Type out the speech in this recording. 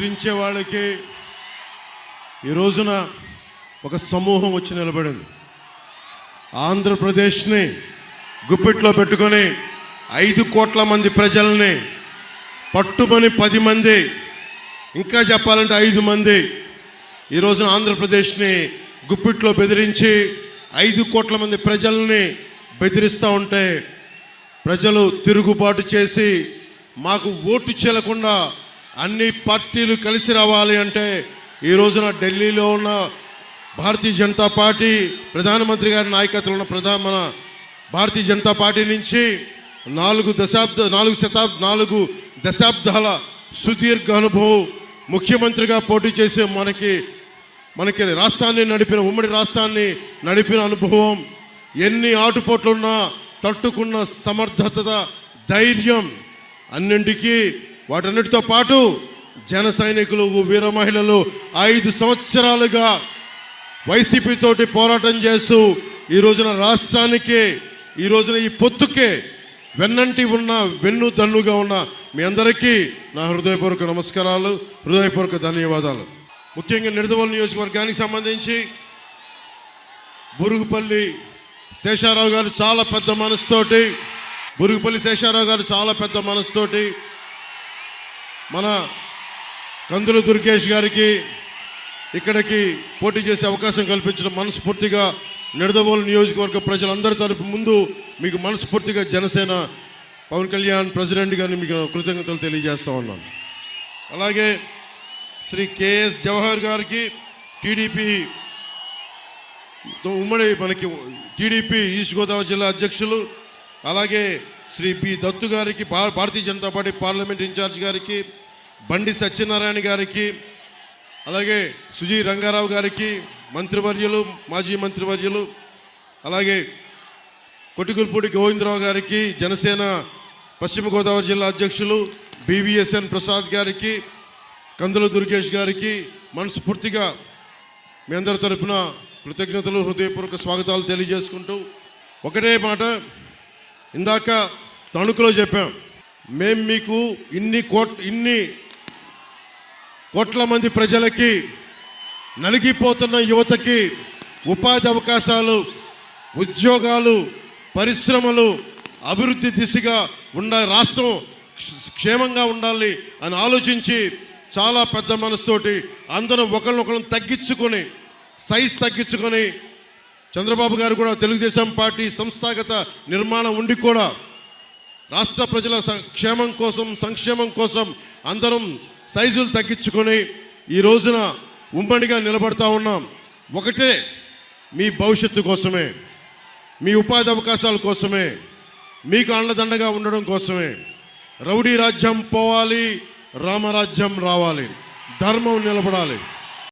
గురించే వాళ్ళకి ఈ రోజున ఒక సమూహం వచ్చి నిలబడింది. ఆంధ్రప్రదేశ్ని గుప్పిట్లో పెట్టుకొని 5 కోట్ల మంది ప్రజల్ని పట్టుమని 10 మంది, ఇంకా చెప్పాలంటే 5 మంది ఈ రోజున ఆంధ్రప్రదేశ్ని గుప్పిట్లో బెదిరించి 5 కోట్ల మంది ప్రజల్ని బెదిరిస్తూ ఉంటే ప్రజలు తిరుగుబాటు చేసి మాకు ఓటు చెల్లకుండా అన్ని పార్టీలు కలిసి రావాలి అంటే ఈ రోజున ఢిల్లీలో ఉన్న భారతీయ జనతా పార్టీ ప్రధానమంత్రి గారి నాయకత్వంలో ఉన్న మన భారతీయ జనతా పార్టీ నుంచి 4 దశాబ్దాల సుదీర్ఘ అనుభవం, ముఖ్యమంత్రిగా పోటీ చేసే మనకి రాష్ట్రాన్ని నడిపిన, ఉమ్మడి రాష్ట్రాన్ని నడిపిన అనుభవం, ఎన్ని ఆటుపోట్లున్నా తట్టుకున్న సమర్థత, ధైర్యం, అన్నింటికీ వాటన్నిటితో పాటు జన సైనికులు, వీర మహిళలు 5 సంవత్సరాలుగా వైసీపీ తోటి పోరాటం చేస్తూ ఈ రోజున రాష్ట్రానికి, ఈ రోజున ఈ పొత్తుకే వెన్నంటి ఉన్న, వెన్నుదన్నుగా ఉన్న మీ అందరికీ నా హృదయపూర్వక నమస్కారాలు, హృదయపూర్వక ధన్యవాదాలు. ముఖ్యంగా నిడదవోలు నియోజకవర్గానికి సంబంధించి బురుగుపల్లి శేషారావు గారు చాలా పెద్ద మనసుతోటి మన కందుల దుర్గేష్ గారికి ఇక్కడికి పోటీ చేసే అవకాశం కల్పించిన మనస్ఫూర్తిగా నిడదవోలు నియోజకవర్గ ప్రజలందరి తరపు ముందు మీకు మనస్ఫూర్తిగా జనసేన పవన్ కళ్యాణ్ ప్రెసిడెంట్ గారిని మీకు కృతజ్ఞతలు తెలియజేస్తూ ఉన్నాను. అలాగే శ్రీ కేఎస్ జవహర్ గారికి టీడీపీ ఈస్ట్ గోదావరి జిల్లా అధ్యక్షులు, అలాగే శ్రీ పి దత్తు గారికి Bharatiya Janata party parliament incharge గారికి, బండి సత్యనారాయణ గారికి, అలాగే సుజీ రంగారావు గారికి మంత్రివర్యులు, మాజీ మంత్రివర్యులు, అలాగే కొటికుల్పూడి గోవిందరావు గారికి జనసేన పశ్చిమ గోదావరి జిల్లా అధ్యక్షులు, బివిఎస్ఎన్ ప్రసాద్ గారికి, కందుల దుర్గేష్ గారికి మనస్ఫూర్తిగా మీ అందరి తరఫున కృతజ్ఞతలు, హృదయపూర్వక స్వాగతాలు తెలియజేసుకుంటూ ఒకటే మాట ఇందాక తణుకులో చెప్పాం, మేము మీకు ఇన్ని కోట్ల మంది ప్రజలకి, నలిగిపోతున్న యువతకి ఉపాధి అవకాశాలు, ఉద్యోగాలు, పరిశ్రమలు, అభివృద్ధి దిశగా రాష్ట్రం క్షేమంగా ఉండాలి అని ఆలోచించి చాలా పెద్ద మనసుతోటి అందరం ఒకరినొకరు తగ్గించుకొని, సైజ్ తగ్గించుకొని, చంద్రబాబు గారు కూడా తెలుగుదేశం పార్టీ సంస్థాగత నిర్మాణం ఉండి కూడా రాష్ట్ర ప్రజల క్షేమం కోసం, సంక్షేమం కోసం అందరం సైజులు తగ్గించుకొని ఈ రోజున ఉమ్మడిగా నిలబడతా ఉన్నాం. ఒకటే, మీ భవిష్యత్తు కోసమే, మీ ఉపాధి అవకాశాల కోసమే, మీకు అండదండగా ఉండడం కోసమే. రౌడీ రాజ్యం పోవాలి, రామరాజ్యం రావాలి, ధర్మం నిలబడాలి.